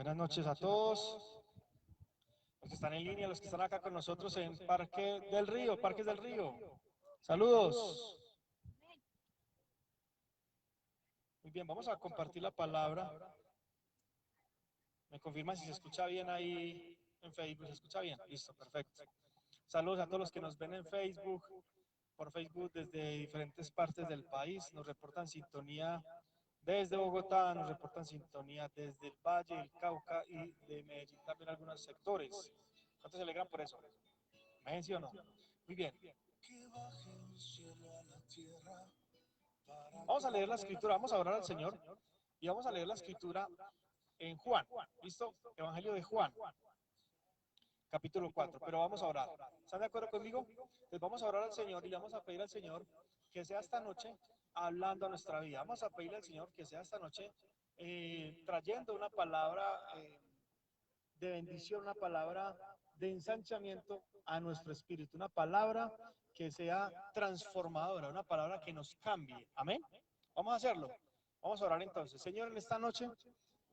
Buenas noches a todos, los que están en línea, los que están acá con nosotros en Parques del Río. Saludos. Muy bien, vamos a compartir la palabra. Me confirman si se escucha bien ahí en Facebook. ¿Se escucha bien? Listo, perfecto. Saludos a todos los que nos ven en Facebook, por Facebook desde diferentes partes del país. Nos reportan sintonía desde Bogotá, nos reportan sintonía desde el Valle, el Cauca y de Medellín también algunos sectores. ¿Cuántos se alegran por eso? ¿Me sí o no? Muy bien. Vamos a leer la escritura, vamos a orar al Señor y vamos a leer la escritura en Juan. ¿Listo? Evangelio de Juan, capítulo 4. Pero vamos a orar. ¿Están de acuerdo conmigo? Entonces vamos a orar al Señor y le vamos a pedir al Señor que sea esta noche hablando a nuestra vida. Vamos a pedirle al Señor que sea esta noche trayendo una palabra de bendición, una palabra de ensanchamiento a nuestro espíritu, una palabra que sea transformadora, una palabra que nos cambie. Amén. Vamos a hacerlo. Vamos a orar entonces. Señor, en esta noche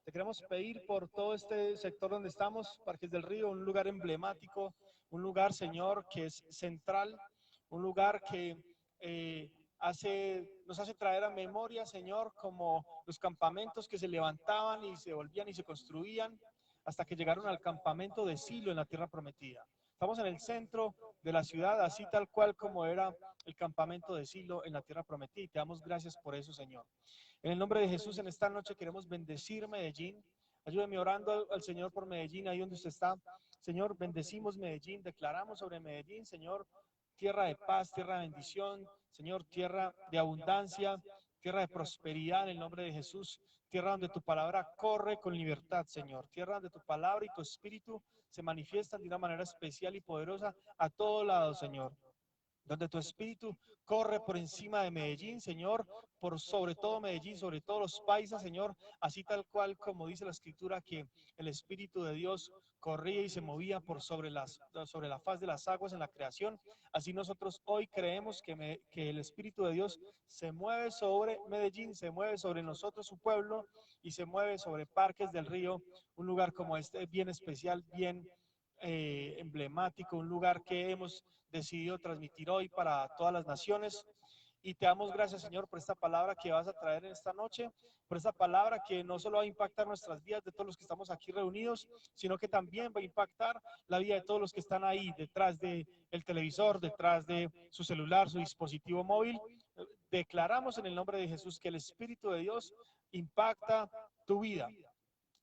te queremos pedir por todo este sector donde estamos, Parques del Río, un lugar emblemático, un lugar, Señor, que es central, un lugar que nos hace traer a memoria, Señor, como los campamentos que se levantaban y se volvían y se construían hasta que llegaron al campamento de Silo en la tierra prometida. Estamos en el centro de la ciudad, así tal cual como era el campamento de Silo en la tierra prometida, y te damos gracias por eso, Señor. En el nombre de Jesús, en esta noche queremos bendecir Medellín. Ayúdeme orando al Señor por Medellín, ahí donde usted está. Señor, bendecimos Medellín, declaramos sobre Medellín, Señor, tierra de paz, tierra de bendición, Señor, tierra de abundancia, tierra de prosperidad en el nombre de Jesús, tierra donde tu palabra corre con libertad, Señor, tierra donde tu palabra y tu espíritu se manifiestan de una manera especial y poderosa a todo lado, Señor, donde tu espíritu corre por encima de Medellín, Señor, por sobre todo Medellín, sobre todos los paisas, Señor, así tal cual como dice la escritura, que el espíritu de Dios corría y se movía por sobre la faz de las aguas en la creación. Así nosotros hoy creemos que el espíritu de Dios se mueve sobre Medellín, se mueve sobre nosotros, su pueblo, y se mueve sobre Parques del Río, un lugar como este bien especial, bien emblemático, un lugar que hemos decidido transmitir hoy para todas las naciones. Y te damos gracias, Señor, por esta palabra que vas a traer en esta noche, por esta palabra que no solo va a impactar nuestras vidas de todos los que estamos aquí reunidos, sino que también va a impactar la vida de todos los que están ahí detrás del televisor, detrás de su celular, su dispositivo móvil. Declaramos en el nombre de Jesús que el Espíritu de Dios impacta tu vida.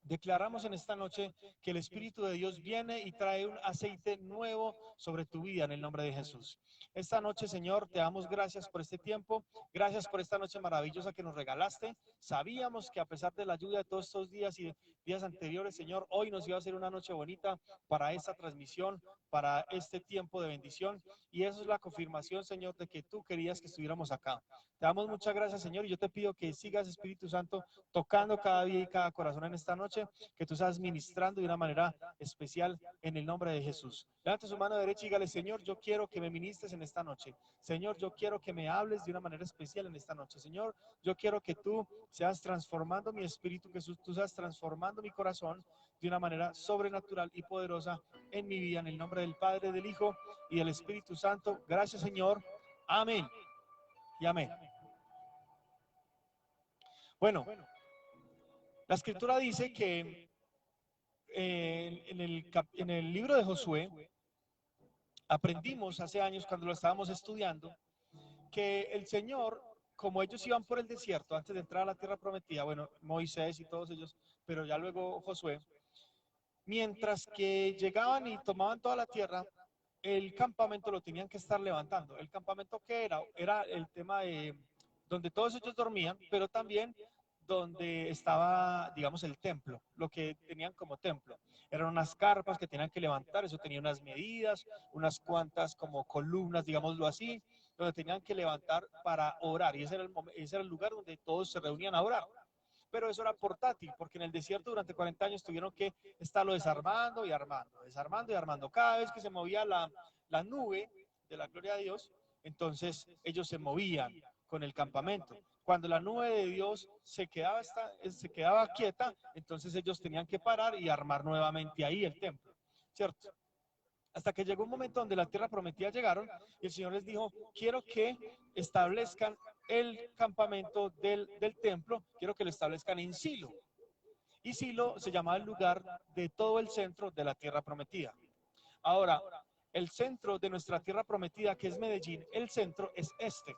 Declaramos en esta noche que el Espíritu de Dios viene y trae un aceite nuevo sobre tu vida en el nombre de Jesús. Esta noche, Señor, te damos gracias por este tiempo, gracias por esta noche maravillosa que nos regalaste. Sabíamos que a pesar de la lluvia de todos estos días y de días anteriores, Señor, hoy nos iba a ser una noche bonita para esta transmisión, para este tiempo de bendición. Y eso es la confirmación, Señor, de que tú querías que estuviéramos acá. Te damos muchas gracias, Señor, y yo te pido que sigas, Espíritu Santo, tocando cada día y cada corazón en esta noche, que tú estás ministrando de una manera especial en el nombre de Jesús. Levante su mano derecha y dígale: Señor, yo quiero que me ministres en esta noche. Señor, yo quiero que me hables de una manera especial en esta noche. Señor, yo quiero que tú seas transformando mi espíritu, que tú seas transformando mi corazón de una manera sobrenatural y poderosa en mi vida, en el nombre del Padre, del Hijo y del Espíritu Santo. Gracias, Señor. Amén y amén. Bueno, la escritura dice que en el libro de Josué aprendimos hace años cuando lo estábamos estudiando que el Señor, como ellos iban por el desierto antes de entrar a la tierra prometida, bueno, Moisés y todos ellos, pero ya luego Josué, mientras que llegaban y tomaban toda la tierra, el campamento lo tenían que estar levantando. ¿El campamento qué era? Era el tema de donde todos ellos dormían, pero también donde estaba, digamos, el templo, lo que tenían como templo. Eran unas carpas que tenían que levantar, eso tenía unas medidas, unas cuantas como columnas, digámoslo así, donde tenían que levantar para orar. Y ese era el lugar donde todos se reunían a orar. Pero eso era portátil, porque en el desierto durante 40 años tuvieron que estarlo desarmando y armando, desarmando y armando. Cada vez que se movía la nube de la gloria de Dios, entonces ellos se movían con el campamento. Cuando la nube de Dios se quedaba quieta, entonces ellos tenían que parar y armar nuevamente ahí el templo, ¿cierto? Hasta que llegó un momento donde la tierra prometida llegaron y el Señor les dijo, quiero que establezcan el campamento del templo, quiero que lo establezcan en Silo. Y Silo se llamaba el lugar de todo el centro de la tierra prometida. Ahora, el centro de nuestra tierra prometida, que es Medellín, el centro es este.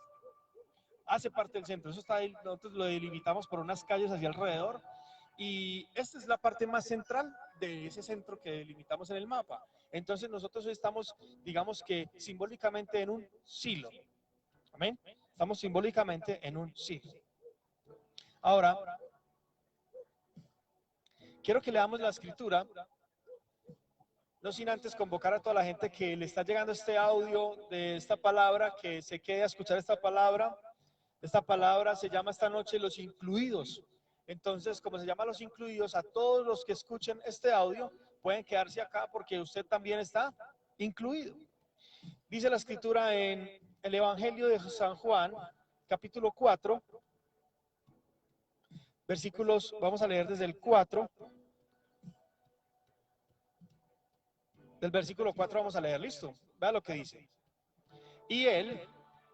Hace parte del centro, eso está ahí, nosotros lo delimitamos por unas calles hacia alrededor y esta es la parte más central de ese centro que delimitamos en el mapa. Entonces nosotros estamos, digamos que simbólicamente en un silo. Amén. Estamos simbólicamente en un silo. Ahora, quiero que leamos la escritura, no sin antes convocar a toda la gente que le está llegando este audio de esta palabra, que se quede a escuchar esta palabra. Esta palabra se llama esta noche los incluidos. Entonces, como se llama los incluidos, a todos los que escuchen este audio pueden quedarse acá porque usted también está incluido. Dice la escritura en el Evangelio de San Juan, capítulo 4, versículos, vamos a leer desde el 4. Del versículo 4 vamos a leer, listo. Vea lo que dice. Y él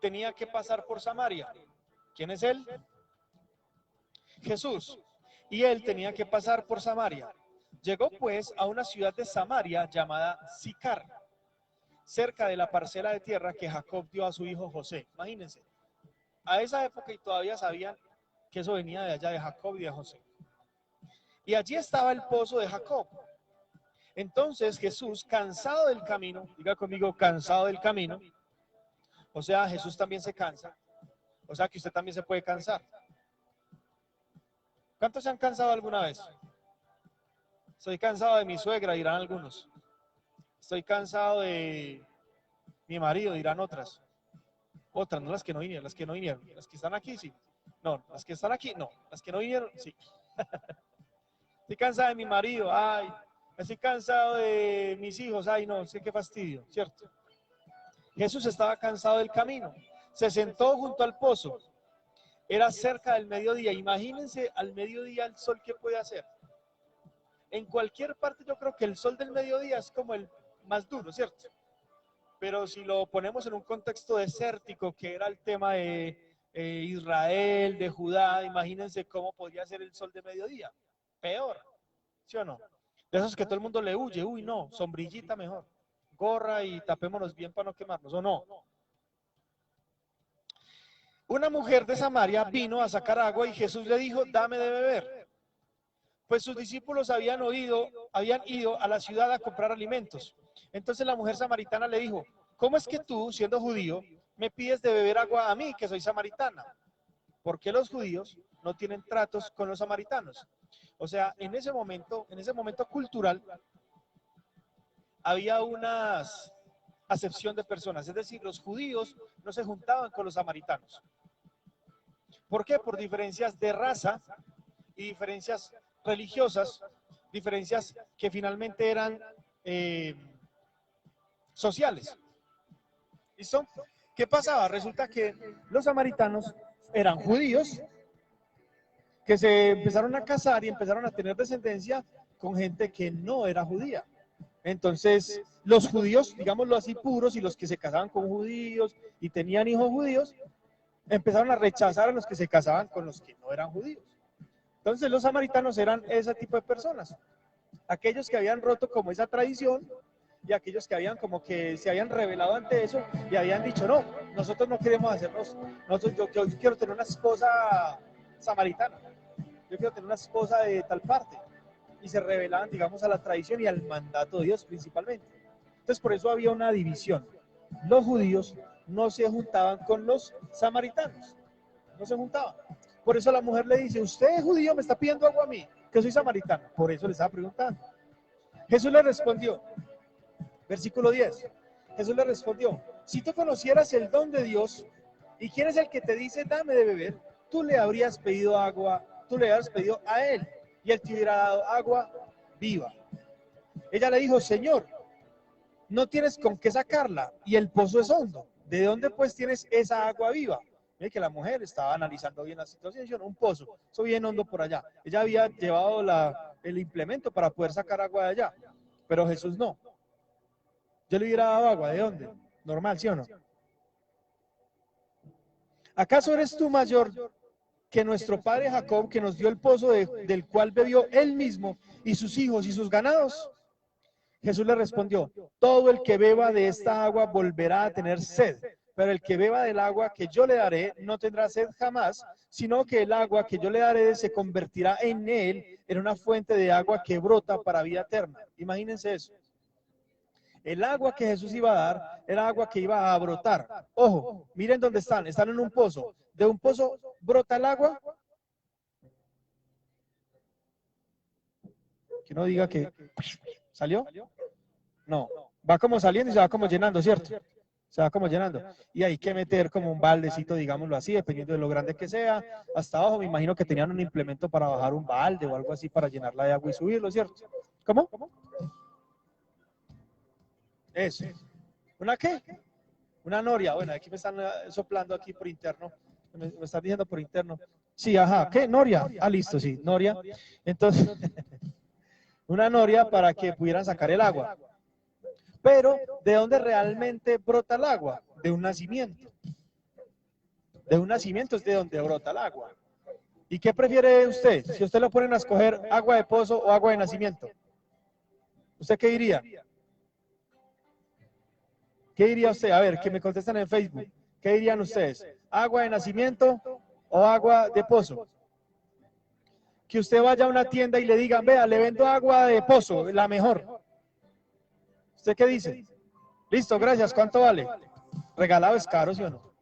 tenía que pasar por Samaria. ¿Quién es él? Jesús. Y él tenía que pasar por Samaria. Llegó pues a una ciudad de Samaria llamada Sicar, cerca de la parcela de tierra que Jacob dio a su hijo José. Imagínense, a esa época y todavía sabían que eso venía de allá de Jacob y de José. Y allí estaba el pozo de Jacob. Entonces Jesús, cansado del camino, diga conmigo, cansado del camino, o sea, Jesús también se cansa, o sea que usted también se puede cansar. ¿Cuántos se han cansado alguna vez? Estoy cansado de mi suegra, dirán algunos. Estoy cansado de mi marido, dirán otras. Otras, no las que no vinieron, las que no vinieron. Las que están aquí, sí. No, las que están aquí, no. Las que no vinieron, sí. Estoy cansado de mi marido, ay. Estoy cansado de mis hijos, ay, no, sé qué fastidio, ¿cierto? Jesús estaba cansado del camino. Se sentó junto al pozo. Era cerca del mediodía. Imagínense al mediodía el sol que puede hacer. En cualquier parte yo creo que el sol del mediodía es como el más duro, ¿cierto? Pero si lo ponemos en un contexto desértico, que era el tema de Israel, de Judá, imagínense cómo podría ser el sol de mediodía. Peor, ¿sí o no? De esos que todo el mundo le huye, uy, no, sombrillita mejor. Gorra y tapémonos bien para no quemarnos, ¿o no? Una mujer de Samaria vino a sacar agua y Jesús le dijo, dame de beber. Pues sus discípulos habían ido a la ciudad a comprar alimentos. Entonces la mujer samaritana le dijo, ¿cómo es que tú, siendo judío, me pides de beber agua a mí, que soy samaritana? ¿Por qué los judíos no tienen tratos con los samaritanos? O sea, en ese momento cultural, había una acepción de personas, es decir, los judíos no se juntaban con los samaritanos. ¿Por qué? Por diferencias de raza y diferencias religiosas, diferencias que finalmente eran sociales. ¿Listo? ¿Qué pasaba? Resulta que los samaritanos eran judíos que se empezaron a casar y empezaron a tener descendencia con gente que no era judía. Entonces, los judíos, digámoslo así, puros, y los que se casaban con judíos y tenían hijos judíos, empezaron a rechazar a los que se casaban con los que no eran judíos. Entonces, los samaritanos eran ese tipo de personas, aquellos que habían roto como esa tradición y aquellos que habían como que se habían rebelado ante eso y habían dicho, no, nosotros no queremos hacernos, yo quiero tener una esposa samaritana, yo quiero tener una esposa de tal parte. Y se rebelaban, digamos, a la tradición y al mandato de Dios principalmente. Entonces, por eso había una división. Los judíos no se juntaban con los samaritanos. No se juntaban. Por eso la mujer le dice, usted es judío, me está pidiendo algo a mí, que soy samaritano. Por eso le estaba preguntando. Jesús le respondió, versículo 10. Jesús le respondió, si tú conocieras el don de Dios y quién es el que te dice, dame de beber, tú le habrías pedido agua, tú le habrías pedido a él y él te hubiera dado agua viva. Ella le dijo, Señor, no tienes con qué sacarla y el pozo es hondo. ¿De dónde pues tienes esa agua viva? Mire que la mujer estaba analizando bien la situación, dijeron, un pozo, eso bien hondo por allá. Ella había llevado el implemento para poder sacar agua de allá, pero Jesús no. Yo le hubiera dado agua, ¿de dónde? Normal, ¿sí o no? ¿Acaso eres tú mayor que nuestro padre Jacob, que nos dio el pozo del cual bebió él mismo y sus hijos y sus ganados? Jesús le respondió, todo el que beba de esta agua volverá a tener sed, pero el que beba del agua que yo le daré no tendrá sed jamás, sino que el agua que yo le daré se convertirá en él en una fuente de agua que brota para vida eterna. Imagínense eso. El agua que Jesús iba a dar era agua que iba a brotar. Ojo, miren dónde están en un pozo. De un pozo brota el agua. Que no diga que salió. No, va como saliendo y se va como llenando, ¿cierto? Se va como llenando. Y hay que meter como un baldecito, digámoslo así, dependiendo de lo grande que sea. Hasta abajo me imagino que tenían un implemento para bajar un balde o algo así para llenarla de agua y subirlo, ¿cierto? ¿Cómo? Eso. ¿Una qué? Una noria. Bueno, aquí me están soplando aquí por interno. Me están diciendo por interno. Sí, ajá. ¿Qué? Noria. Ah, listo, sí, noria. Entonces, una noria para que pudieran sacar el agua. Pero, ¿de dónde realmente brota el agua? De un nacimiento. De un nacimiento es de donde brota el agua. ¿Y qué prefiere usted? Si usted lo ponen a escoger agua de pozo o agua de nacimiento, ¿usted qué diría? ¿Qué diría usted? A ver, que me contestan en Facebook. ¿Qué dirían ustedes? ¿Agua de nacimiento o agua de pozo? Que usted vaya a una tienda y le digan, vea, le vendo agua de pozo, la mejor. ¿Usted qué dice? Listo, gracias. ¿Cuánto vale? Regalado es caro, ¿sí o no?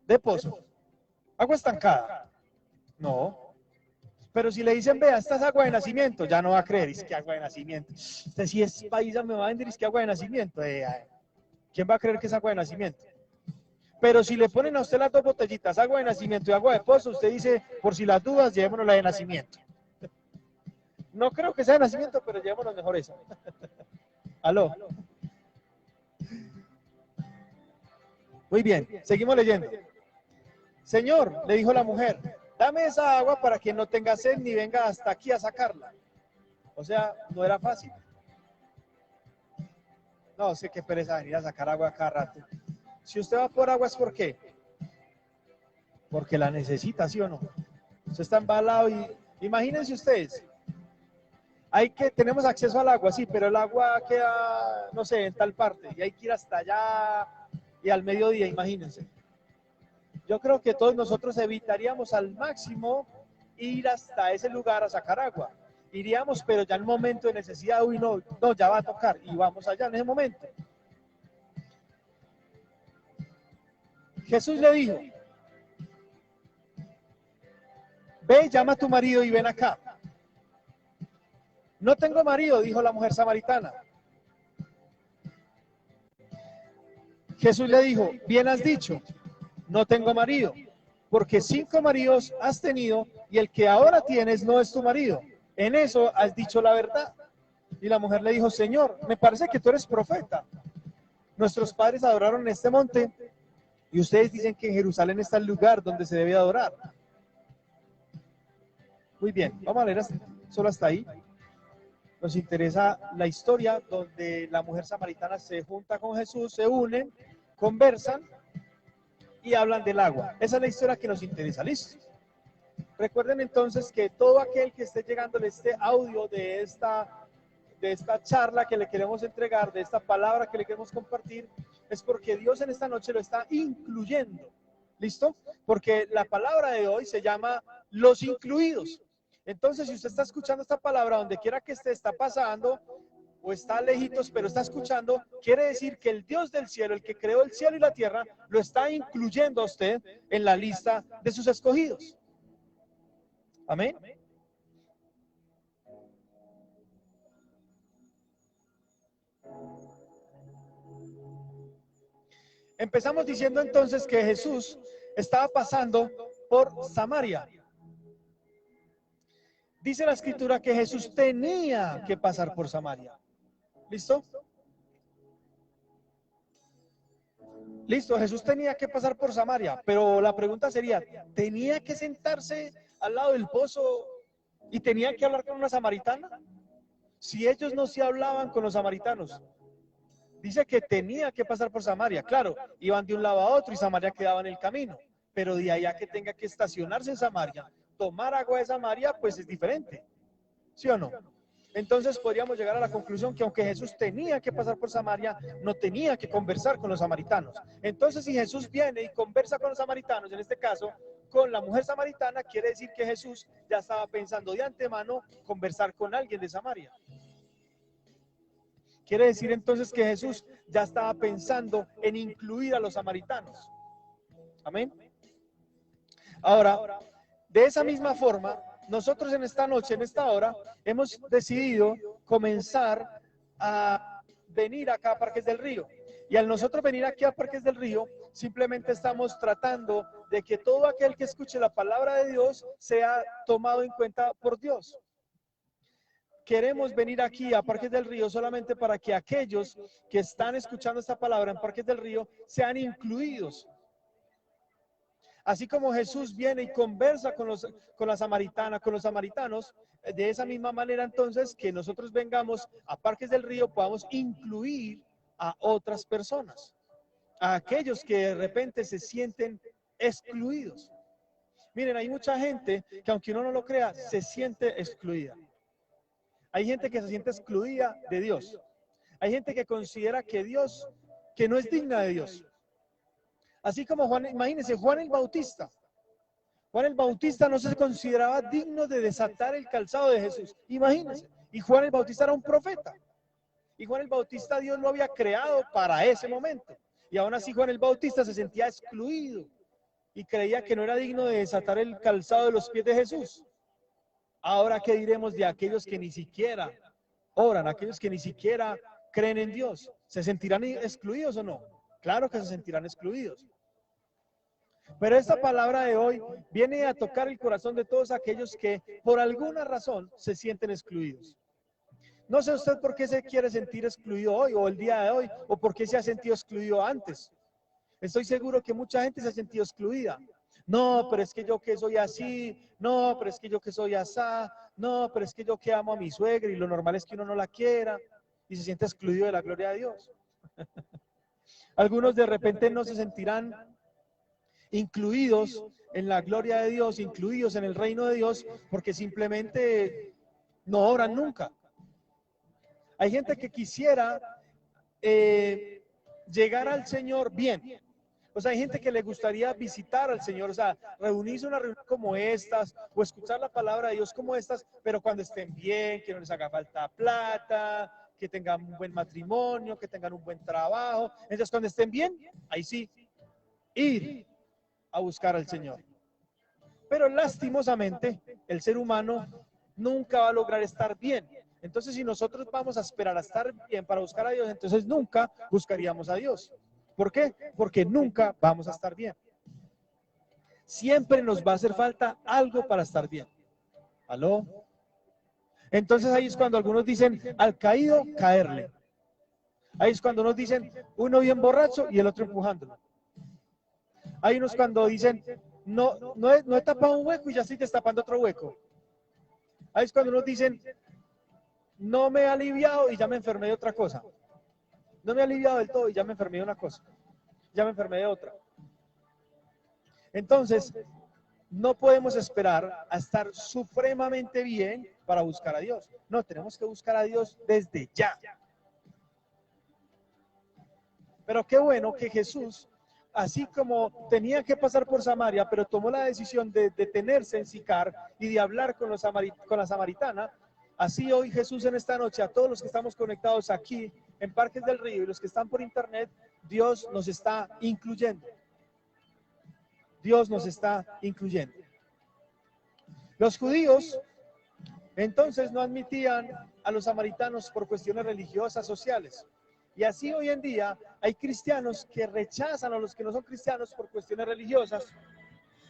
De pozo. Agua estancada. No. Pero si le dicen, vea, esta es agua de nacimiento, ya no va a creer. Es que agua de nacimiento. Usted si es paisa me va a vender, es que agua de nacimiento. ¿Quién va a creer que es agua de nacimiento? Pero si le ponen a usted las dos botellitas, agua de nacimiento y agua de pozo, usted dice, por si las dudas, llevémonos la de nacimiento. No creo que sea de nacimiento, pero llevémonos mejor esa. Aló. Muy bien, seguimos leyendo. Señor, le dijo la mujer, dame esa agua para que no tenga sed ni venga hasta aquí a sacarla. O sea, no era fácil. No, sé qué pereza venir a sacar agua cada rato. Si usted va por agua es ¿por qué? Porque la necesita, ¿sí o no? Usted está embalado y imagínense ustedes, tenemos acceso al agua, sí, pero el agua queda, no sé, en tal parte y hay que ir hasta allá y al mediodía, imagínense. Yo creo que todos nosotros evitaríamos al máximo ir hasta ese lugar a sacar agua. Iríamos, pero ya en el momento de necesidad, uy, no, ya va a tocar y vamos allá en ese momento. Jesús le dijo, ve, llama a tu marido y ven acá. No tengo marido, dijo la mujer samaritana. Jesús le dijo, bien has dicho, no tengo marido, porque 5 maridos has tenido y el que ahora tienes no es tu marido. En eso has dicho la verdad. Y la mujer le dijo, Señor, me parece que tú eres profeta. Nuestros padres adoraron en este monte y ustedes dicen que en Jerusalén está el lugar donde se debe adorar. Muy bien, vamos a leer solo hasta ahí. Nos interesa la historia donde la mujer samaritana se junta con Jesús, se unen, conversan y hablan del agua. Esa es la historia que nos interesa, ¿listo? Recuerden entonces que todo aquel que esté llegándole este audio de esta charla que le queremos entregar, de esta palabra que le queremos compartir, es porque Dios en esta noche lo está incluyendo, ¿listo? Porque la palabra de hoy se llama los incluidos. Entonces, si usted está escuchando esta palabra, donde quiera que esté, está pasando, o está lejitos, pero está escuchando, quiere decir que el Dios del cielo, el que creó el cielo y la tierra, lo está incluyendo a usted en la lista de sus escogidos. Amén. Empezamos diciendo entonces que Jesús estaba pasando por Samaria. Dice la escritura que Jesús tenía que pasar por Samaria. ¿Listo? Listo, Jesús tenía que pasar por Samaria, pero la pregunta sería, ¿tenía que sentarse al lado del pozo y tenía que hablar con una samaritana? Si ellos no se hablaban con los samaritanos, dice que tenía que pasar por Samaria. Claro, iban de un lado a otro y Samaria quedaba en el camino, pero de allá que tenga que estacionarse en Samaria, tomar agua de Samaria, pues es diferente, ¿sí o no? Entonces podríamos llegar a la conclusión que aunque Jesús tenía que pasar por Samaria, no tenía que conversar con los samaritanos. Entonces, si Jesús viene y conversa con los samaritanos, en este caso con la mujer samaritana, quiere decir que Jesús ya estaba pensando de antemano conversar con alguien de Samaria. Quiere decir entonces que Jesús ya estaba pensando en incluir a los samaritanos. Amén. Ahora, de esa misma forma, nosotros en esta noche, en esta hora, hemos decidido comenzar a venir acá a Parques del Río. Y al nosotros venir aquí a Parques del Río, simplemente estamos tratando de que todo aquel que escuche la palabra de Dios sea tomado en cuenta por Dios. Queremos venir aquí a Parques del Río solamente para que aquellos que están escuchando esta palabra en Parques del Río sean incluidos. Así como Jesús viene y conversa con la samaritana, con los samaritanos, de esa misma manera entonces que nosotros vengamos a Parques del Río podamos incluir a otras personas, a aquellos que de repente se sienten excluidos. Miren, hay mucha gente que aunque uno no lo crea, se siente excluida. Hay gente que se siente excluida de Dios. Hay gente que considera que Dios, que no es digna de Dios. Así como Juan, imagínense, Juan el Bautista. Juan el Bautista no se consideraba digno de desatar el calzado de Jesús. Imagínense. Y Juan el Bautista era un profeta. Y Juan el Bautista Dios lo había creado para ese momento. Y aún así Juan el Bautista se sentía excluido y creía que no era digno de desatar el calzado de los pies de Jesús. Ahora, ¿qué diremos de aquellos que ni siquiera oran, aquellos que ni siquiera creen en Dios? ¿Se sentirán excluidos o no? Claro que se sentirán excluidos. Pero esta palabra de hoy viene a tocar el corazón de todos aquellos que por alguna razón se sienten excluidos. No sé usted por qué se quiere sentir excluido hoy o el día de hoy, o por qué se ha sentido excluido antes. Estoy seguro que mucha gente se ha sentido excluida. No, pero es que yo que soy así, no, pero es que yo que soy asá, no, pero es que yo que amo a mi suegra y lo normal es que uno no la quiera y se siente excluido de la gloria de Dios. Algunos de repente no se sentirán incluidos en la gloria de Dios, incluidos en el reino de Dios, porque simplemente no oran nunca. Hay gente que quisiera llegar al Señor bien. O sea, hay gente que le gustaría visitar al Señor, o sea, reunirse en una reunión como estas, o escuchar la palabra de Dios como estas, pero cuando estén bien, que no les haga falta plata, que tengan un buen matrimonio, que tengan un buen trabajo. Entonces, cuando estén bien, ahí sí, ir a buscar al Señor. Pero lastimosamente, el ser humano nunca va a lograr estar bien. Entonces, si nosotros vamos a esperar a estar bien para buscar a Dios, entonces nunca buscaríamos a Dios. ¿Por qué? Porque nunca vamos a estar bien. Siempre nos va a hacer falta algo para estar bien. ¿Aló? Entonces ahí es cuando algunos dicen, al caído, caerle. Ahí es cuando nos dicen, uno bien borracho y el otro empujándolo. Hay unos cuando dicen, no he tapado un hueco y ya estoy destapando otro hueco. Ahí es cuando nos dicen, no me he aliviado y ya me enfermé de otra cosa. No me he aliviado del todo y ya me enfermé de una cosa. Ya me enfermé de otra. Entonces, no podemos esperar a estar supremamente bien para buscar a Dios. No, tenemos que buscar a Dios desde ya. Pero qué bueno que Jesús, así como tenía que pasar por Samaria, pero tomó la decisión de detenerse en Sicar y de hablar con la samaritana, así hoy Jesús en esta noche, a todos los que estamos conectados aquí en Parques del Río y los que están por internet, Dios nos está incluyendo. Dios nos está incluyendo. Los judíos entonces no admitían a los samaritanos por cuestiones religiosas, sociales. Y así hoy en día hay cristianos que rechazan a los que no son cristianos por cuestiones religiosas.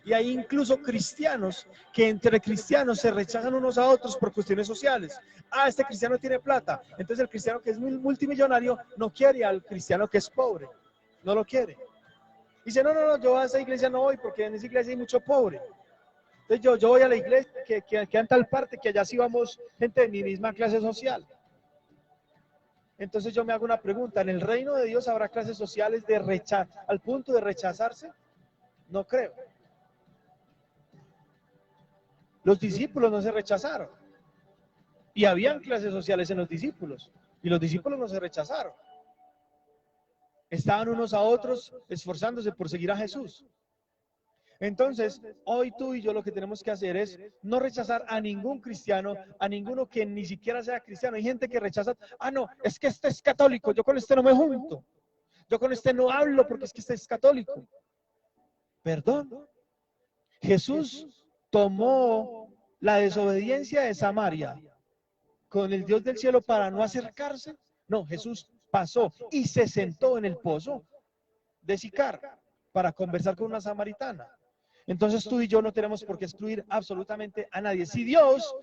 Y hay incluso cristianos que entre cristianos se rechazan unos a otros por cuestiones sociales. Ah, este cristiano tiene plata. Entonces el cristiano que es multimillonario no quiere al cristiano que es pobre. no lo quiere. Dice, no, no, no, yo a esa iglesia no voy porque en esa iglesia hay mucho pobre. Entonces yo voy a la iglesia que queda en tal parte que allá sí vamos gente de mi misma clase social. Entonces yo me hago una pregunta, ¿en el reino de Dios habrá clases sociales al punto de rechazarse? No creo. Los discípulos no se rechazaron. Y habían clases sociales en los discípulos. Y los discípulos no se rechazaron. Estaban unos a otros esforzándose por seguir a Jesús. Entonces, hoy tú y yo lo que tenemos que hacer es no rechazar a ningún cristiano, a ninguno que ni siquiera sea cristiano. Hay gente que rechaza, no, es que este es católico, yo con este no me junto. Yo con este no hablo porque es que este es católico. Perdón. Jesús tomó la desobediencia de Samaria con el Dios del cielo para no acercarse. No, Jesús pasó y se sentó en el pozo de Sicar para conversar con una samaritana. Entonces tú y yo no tenemos por qué excluir absolutamente a nadie. Si Dios,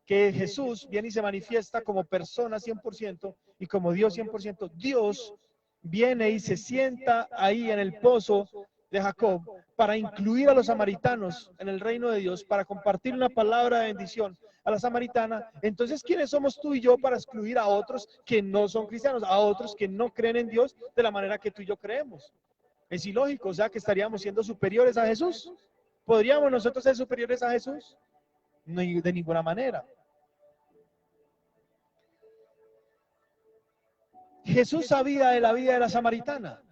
que Jesús viene y se manifiesta como persona 100% y como Dios 100%, Dios viene y se sienta ahí en el pozo de Jacob para incluir a los samaritanos en el reino de Dios, para compartir una palabra de bendición a la samaritana. Entonces, ¿quiénes somos tú y yo para excluir a otros que no son cristianos, a otros que no creen en Dios de la manera que tú y yo creemos? Es ilógico, o sea, que estaríamos siendo superiores a Jesús. ¿Podríamos nosotros ser superiores a Jesús? No, de ninguna manera. Jesús sabía de la vida de la samaritana.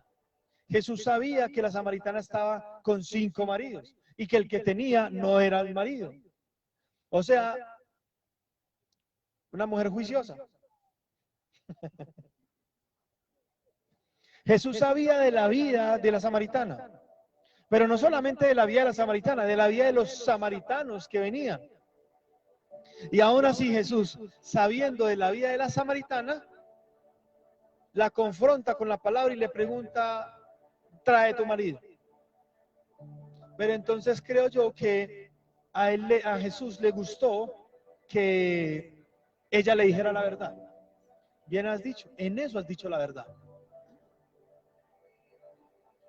Jesús sabía que la samaritana estaba con 5 maridos y que el que tenía no era el marido. O sea, una mujer juiciosa. Jesús sabía de la vida de la samaritana, pero no solamente de la vida de la samaritana, de la vida de los samaritanos que venían. Y aún así Jesús, sabiendo de la vida de la samaritana, la confronta con la palabra y le pregunta, trae tu marido. Pero entonces creo yo que a Jesús le gustó que ella le dijera la verdad. Bien has dicho, en eso has dicho la verdad.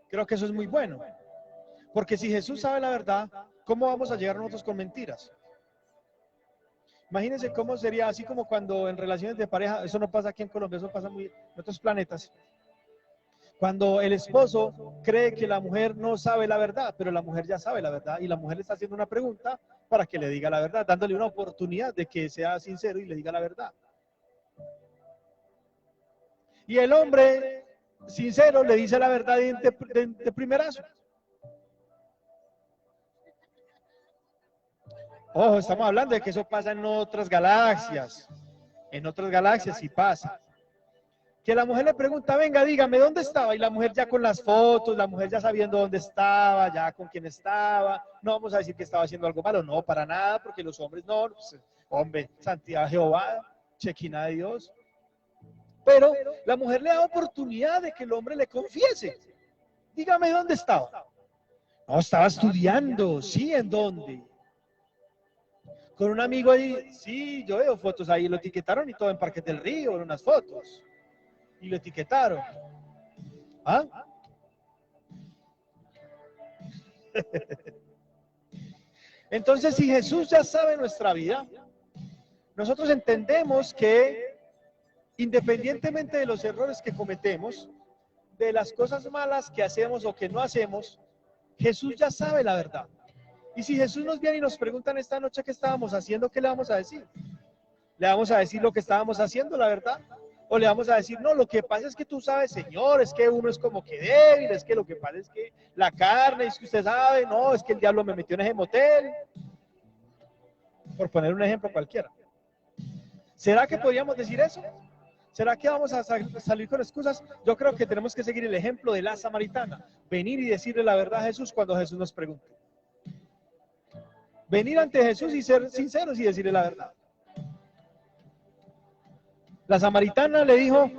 Creo que eso es muy bueno. Porque si Jesús sabe la verdad, ¿cómo vamos a llegar nosotros con mentiras? Imagínense cómo sería, así como cuando en relaciones de pareja, eso no pasa aquí en Colombia, eso pasa muy en otros planetas. Cuando el esposo cree que la mujer no sabe la verdad, pero la mujer ya sabe la verdad y la mujer le está haciendo una pregunta para que le diga la verdad, dándole una oportunidad de que sea sincero y le diga la verdad. Y el hombre sincero le dice la verdad de primerazo. Ojo, estamos hablando de que eso pasa en otras galaxias. En otras galaxias sí pasa. Que la mujer le pregunta, venga, dígame, ¿dónde estaba? Y la mujer ya con las fotos, la mujer ya sabiendo dónde estaba, ya con quién estaba. No vamos a decir que estaba haciendo algo malo, no, para nada, porque los hombres no, pues, hombre, santidad Jehová, chequina de Dios. Pero la mujer le da oportunidad de que el hombre le confiese. Dígame, ¿dónde estaba? No, estaba estudiando, sí, ¿en dónde? Con un amigo ahí, sí, yo veo fotos ahí, lo etiquetaron y todo en Parques del Río, en unas fotos. Y lo etiquetaron. ¿Ah? Entonces, si Jesús ya sabe nuestra vida, nosotros entendemos que independientemente de los errores que cometemos, de las cosas malas que hacemos o que no hacemos, Jesús ya sabe la verdad. Y si Jesús nos viene y nos pregunta en esta noche qué estábamos haciendo, ¿qué le vamos a decir? ¿Le vamos a decir lo que estábamos haciendo, la verdad? ¿O le vamos a decir, no, lo que pasa es que tú sabes, Señor, es que uno es como que débil, es que lo que pasa es que la carne, es que usted sabe, no, es que el diablo me metió en ese motel? Por poner un ejemplo cualquiera. ¿Será que podríamos decir eso? ¿Será que vamos a salir con excusas? Yo creo que tenemos que seguir el ejemplo de la samaritana. Venir y decirle la verdad a Jesús cuando Jesús nos pregunte. Venir ante Jesús y ser sinceros y decirle la verdad. La samaritana le dijo,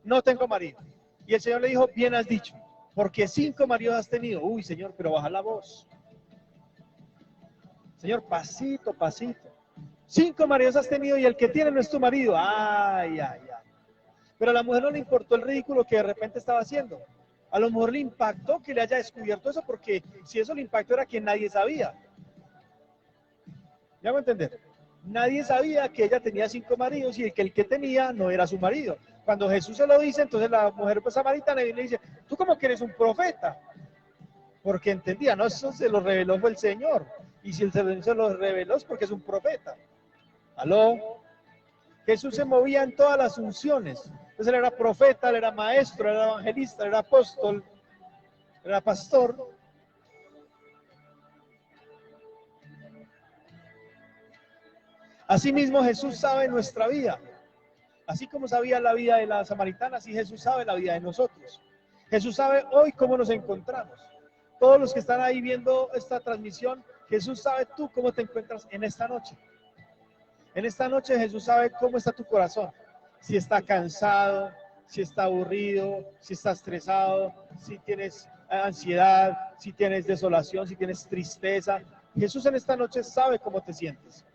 no tengo marido. Y el Señor le dijo, bien has dicho, porque 5 maridos has tenido. Uy, Señor, pero baja la voz. Señor, pasito, pasito. 5 maridos has tenido y el que tiene no es tu marido. Ay, ay, ay. Pero a la mujer no le importó el ridículo que de repente estaba haciendo. A lo mejor le impactó que le haya descubierto eso, porque si eso le impactó era que nadie sabía. ¿Ya me entender? Nadie sabía que ella tenía 5 maridos y que el que tenía no era su marido. Cuando Jesús se lo dice, entonces la mujer samaritana viene y le dice, tú como que eres un profeta. Porque entendía, no, eso se lo reveló fue el Señor. Y si el Señor se lo reveló es porque es un profeta. ¿Aló? Jesús se movía en todas las unciones. Entonces él era profeta, él era maestro, él era evangelista, él era apóstol, él era pastor. Asimismo, Jesús sabe nuestra vida. Así como sabía la vida de la samaritana, así Jesús sabe la vida de nosotros. Jesús sabe hoy cómo nos encontramos. Todos los que están ahí viendo esta transmisión, Jesús sabe tú cómo te encuentras en esta noche. En esta noche Jesús sabe cómo está tu corazón. Si está cansado, si está aburrido, si está estresado, si tienes ansiedad, si tienes desolación, si tienes tristeza. Jesús en esta noche sabe cómo te sientes.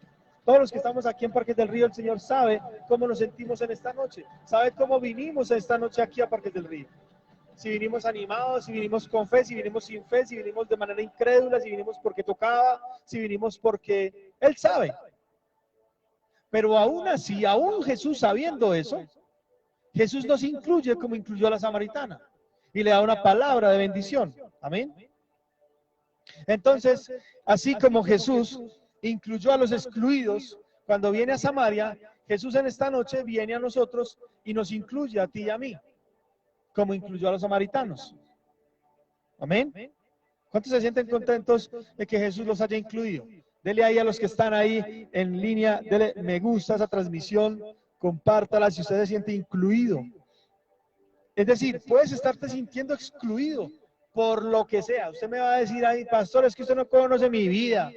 Todos los que estamos aquí en Parques del Río, el Señor sabe cómo nos sentimos en esta noche. Sabe cómo vinimos esta noche aquí a Parques del Río. Si vinimos animados, si vinimos con fe, si vinimos sin fe, si vinimos de manera incrédula, si vinimos porque tocaba, si vinimos porque Él sabe. Pero aún así, aún Jesús sabiendo eso, Jesús nos incluye como incluyó a la samaritana y le da una palabra de bendición. Amén. Entonces, así como Jesús incluyó a los excluidos cuando viene a Samaria, Jesús en esta noche viene a nosotros y nos incluye a ti y a mí, como incluyó a los samaritanos. Amén. ¿Cuántos se sienten contentos de que Jesús los haya incluido? Dele ahí a los que están ahí en línea, dele me gusta a esa transmisión, compártala si usted se siente incluido. Es decir, puedes estarte sintiendo excluido por lo que sea. Usted me va a decir ahí, pastor, es que usted no conoce mi vida.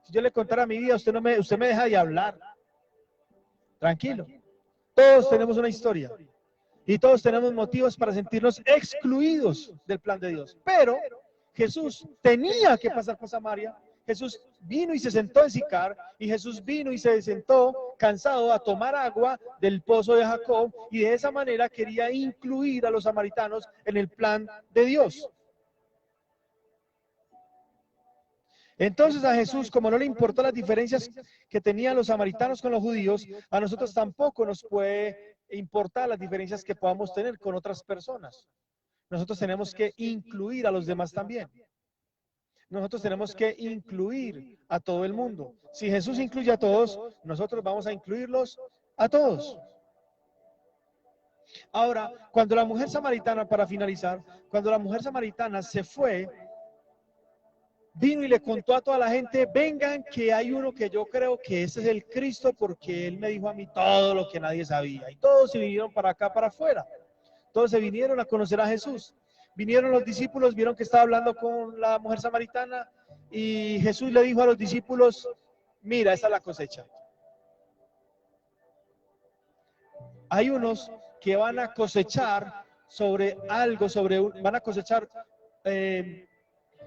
Si yo le contara mi vida, usted me deja de hablar. Tranquilo. Todos tenemos una historia y todos tenemos motivos para sentirnos excluidos del plan de Dios. Pero Jesús tenía que pasar por Samaria. Jesús vino y se sentó en Sicar, y Jesús vino y se sentó cansado a tomar agua del pozo de Jacob, y de esa manera quería incluir a los samaritanos en el plan de Dios. Entonces a Jesús, como no le importó las diferencias que tenían los samaritanos con los judíos, a nosotros tampoco nos puede importar las diferencias que podamos tener con otras personas. Nosotros tenemos que incluir a los demás también. Nosotros tenemos que incluir a todo el mundo. Si Jesús incluye a todos, nosotros vamos a incluirlos a todos. Ahora, cuando la mujer samaritana, para finalizar, cuando la mujer samaritana se fue, vino y le contó a toda la gente, vengan que hay uno que yo creo que ese es el Cristo, porque él me dijo a mí todo lo que nadie sabía. Y todos se vinieron para acá, para afuera. Todos se vinieron a conocer a Jesús. Vinieron los discípulos, vieron que estaba hablando con la mujer samaritana y Jesús le dijo a los discípulos, mira, esta es la cosecha. Hay unos que van a cosechar sobre algo, van a cosechar,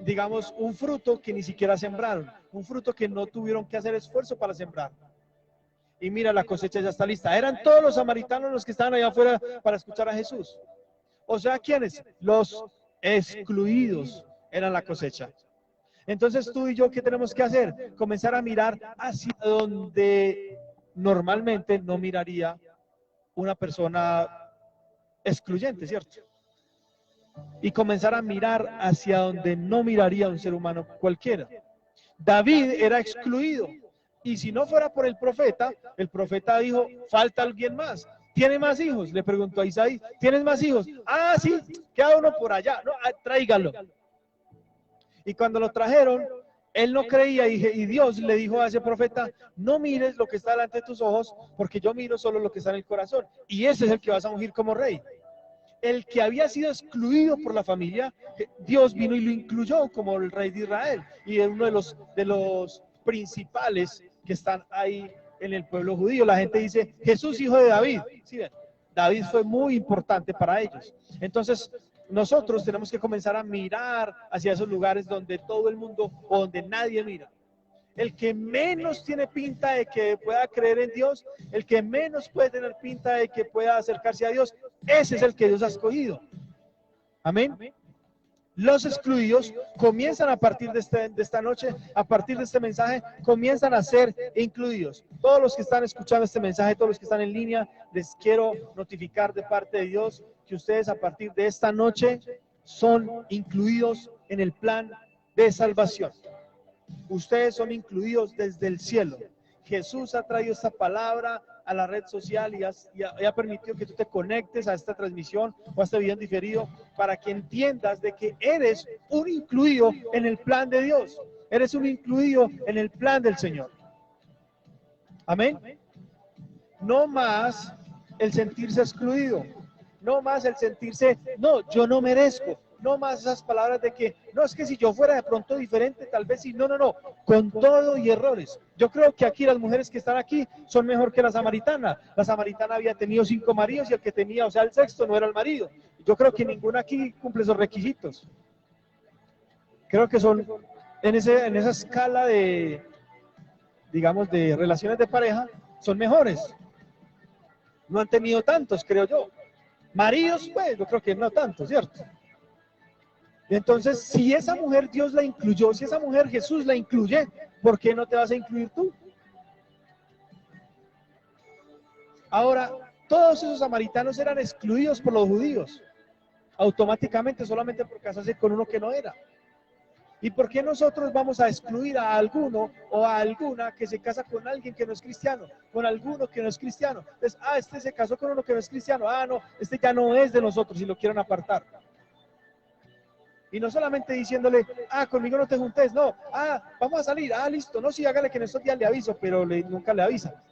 digamos, un fruto que ni siquiera sembraron, un fruto que no tuvieron que hacer esfuerzo para sembrar. Y mira, la cosecha ya está lista. Eran todos los samaritanos los que estaban allá afuera para escuchar a Jesús. O sea, ¿quiénes? Los excluidos eran la cosecha. Entonces tú y yo, ¿qué tenemos que hacer? Comenzar a mirar hacia donde normalmente no miraría una persona excluyente, ¿cierto? Y comenzar a mirar hacia donde no miraría un ser humano cualquiera. David era excluido. Y si no fuera por el profeta dijo, falta alguien más. ¿Tiene más hijos? Le preguntó a Isaí. ¿Tienes más hijos? Ah, sí, queda uno por allá. No, tráigalo. Y cuando lo trajeron, él no creía y Dios le dijo a ese profeta, no mires lo que está delante de tus ojos, porque yo miro solo lo que está en el corazón. Y ese es el que vas a ungir como rey. El que había sido excluido por la familia, Dios vino y lo incluyó como el rey de Israel. Y es uno de los principales que están ahí en el pueblo judío. La gente dice, Jesús, hijo de David. ¿Sí ven? David fue muy importante para ellos. Entonces, nosotros tenemos que comenzar a mirar hacia esos lugares donde todo el mundo o donde nadie mira. El que menos tiene pinta de que pueda creer en Dios, el que menos puede tener pinta de que pueda acercarse a Dios, Ese es el que Dios ha escogido. Amén. Los excluidos comienzan a partir de esta noche, a partir de este mensaje, comienzan a ser incluidos. Todos los que están escuchando este mensaje, todos los que están en línea, les quiero notificar de parte de Dios que ustedes a partir de esta noche son incluidos en el plan de salvación. Ustedes son incluidos desde el cielo. Jesús ha traído esta palabra a la red social y ha permitido que tú te conectes a esta transmisión o a este video en diferido para que entiendas de que eres un incluido en el plan de Dios. Eres un incluido en el plan del Señor. Amén. No más el sentirse excluido. No más el sentirse, no, yo no merezco. No más esas palabras de que, no, es que si yo fuera de pronto diferente, tal vez sí. No, no, no, con todo y errores. Yo creo que aquí las mujeres que están aquí son mejor que la samaritana. La samaritana había tenido 5 maridos y el que tenía, o sea, el sexto no era el marido. Yo creo que ninguna aquí cumple esos requisitos. Creo que son en esa escala de, digamos, de relaciones de pareja, son mejores. No han tenido tantos, creo yo. Maridos, pues, yo creo que no tantos, ¿cierto? Entonces, si esa mujer Dios la incluyó, si esa mujer Jesús la incluye, ¿por qué no te vas a incluir tú? Ahora, todos esos samaritanos eran excluidos por los judíos, automáticamente, solamente por casarse con uno que no era. ¿Y por qué nosotros vamos a excluir a alguno o a alguna que se casa con alguien que no es cristiano, con alguno que no es cristiano? Entonces, este se casó con uno que no es cristiano, no, este ya no es de nosotros y lo quieren apartar. Y no solamente diciéndole, conmigo no te juntes, no, vamos a salir, listo, no, sí, hágale que en estos días le aviso, pero nunca le avisa.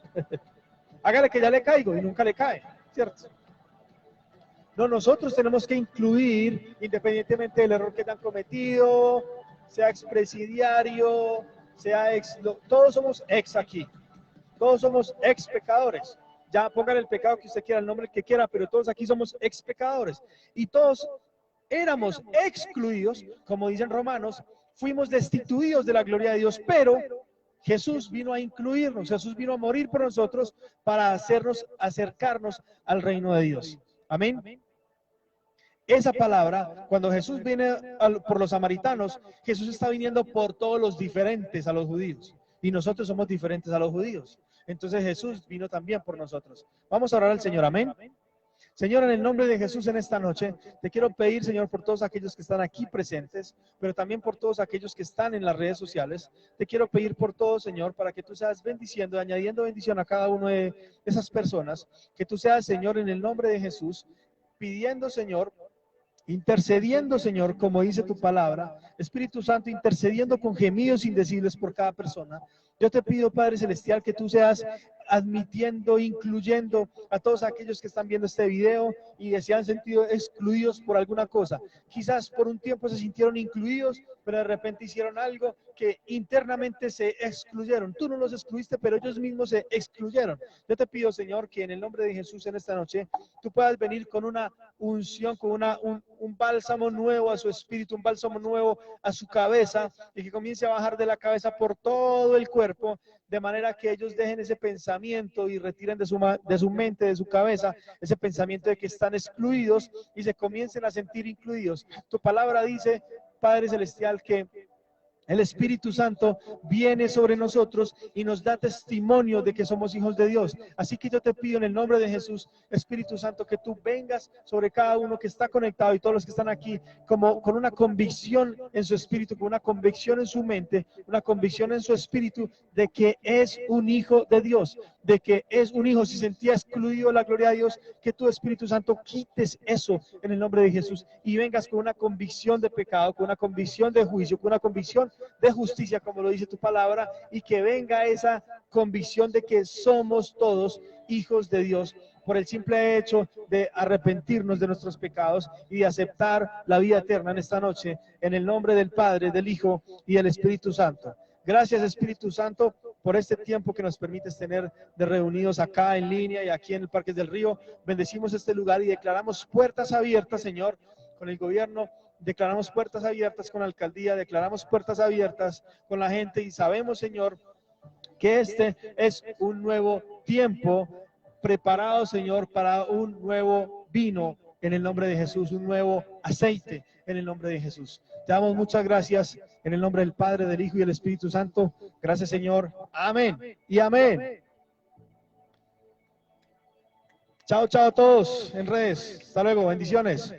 Hágale que ya le caigo y nunca le cae, ¿cierto? No, nosotros tenemos que incluir, independientemente del error que hayan cometido, sea expresidiario, todos somos ex aquí, todos somos ex pecadores. Ya pongan el pecado que usted quiera, el nombre que quiera, pero todos aquí somos ex pecadores. Y todos éramos excluidos, como dicen Romanos, fuimos destituidos de la gloria de Dios, pero Jesús vino a incluirnos, Jesús vino a morir por nosotros para hacernos acercarnos al reino de Dios. Amén. Esa palabra, cuando Jesús viene por los samaritanos, Jesús está viniendo por todos los diferentes a los judíos. Y nosotros somos diferentes a los judíos. Entonces Jesús vino también por nosotros. Vamos a orar al Señor. Amén. Señor, en el nombre de Jesús en esta noche, te quiero pedir, Señor, por todos aquellos que están aquí presentes, pero también por todos aquellos que están en las redes sociales. Te quiero pedir por todos, Señor, para que tú seas bendiciendo, añadiendo bendición a cada uno de esas personas. Que tú seas, Señor, en el nombre de Jesús, pidiendo, Señor, intercediendo, Señor, como dice tu palabra, Espíritu Santo, intercediendo con gemidos indecibles por cada persona. Yo te pido, Padre Celestial, que tú seas admitiendo, incluyendo a todos aquellos que están viendo este video y se han sentido excluidos por alguna cosa. Quizás por un tiempo se sintieron incluidos, pero de repente hicieron algo que internamente se excluyeron. Tú no los excluiste, pero ellos mismos se excluyeron. Yo te pido, Señor, que en el nombre de Jesús en esta noche, tú puedas venir con una unción, con un bálsamo nuevo a su espíritu, un bálsamo nuevo a su cabeza, y que comience a bajar de la cabeza por todo el cuerpo, de manera que ellos dejen ese pensamiento y retiren de su mente, de su cabeza, ese pensamiento de que están excluidos y se comiencen a sentir incluidos. Tu palabra dice, Padre Celestial, que el Espíritu Santo viene sobre nosotros y nos da testimonio de que somos hijos de Dios. Así que yo te pido en el nombre de Jesús, Espíritu Santo, que tú vengas sobre cada uno que está conectado y todos los que están aquí, como con una convicción en su espíritu, con una convicción en su mente, una convicción en su espíritu de que es un hijo de Dios, de que es un hijo. Si sentía excluido la gloria de Dios, que tu Espíritu Santo quites eso en el nombre de Jesús y vengas con una convicción de pecado, con una convicción de juicio, con una convicción de justicia, como lo dice tu palabra, y que venga esa convicción de que somos todos hijos de Dios por el simple hecho de arrepentirnos de nuestros pecados y de aceptar la vida eterna en esta noche, en el nombre del Padre, del Hijo y del Espíritu Santo. Gracias, Espíritu Santo, por este tiempo que nos permites tener de reunidos acá en línea y aquí en el Parque del Río. Bendecimos este lugar y declaramos puertas abiertas, Señor, con el gobierno. Declaramos puertas abiertas con la alcaldía, declaramos puertas abiertas con la gente y sabemos, Señor, que este es un nuevo tiempo preparado, Señor, para un nuevo vino en el nombre de Jesús, un nuevo aceite en el nombre de Jesús. Te damos muchas gracias en el nombre del Padre, del Hijo y del Espíritu Santo. Gracias, Señor. Amén y amén. Chao, chao a todos en redes. Hasta luego. Bendiciones.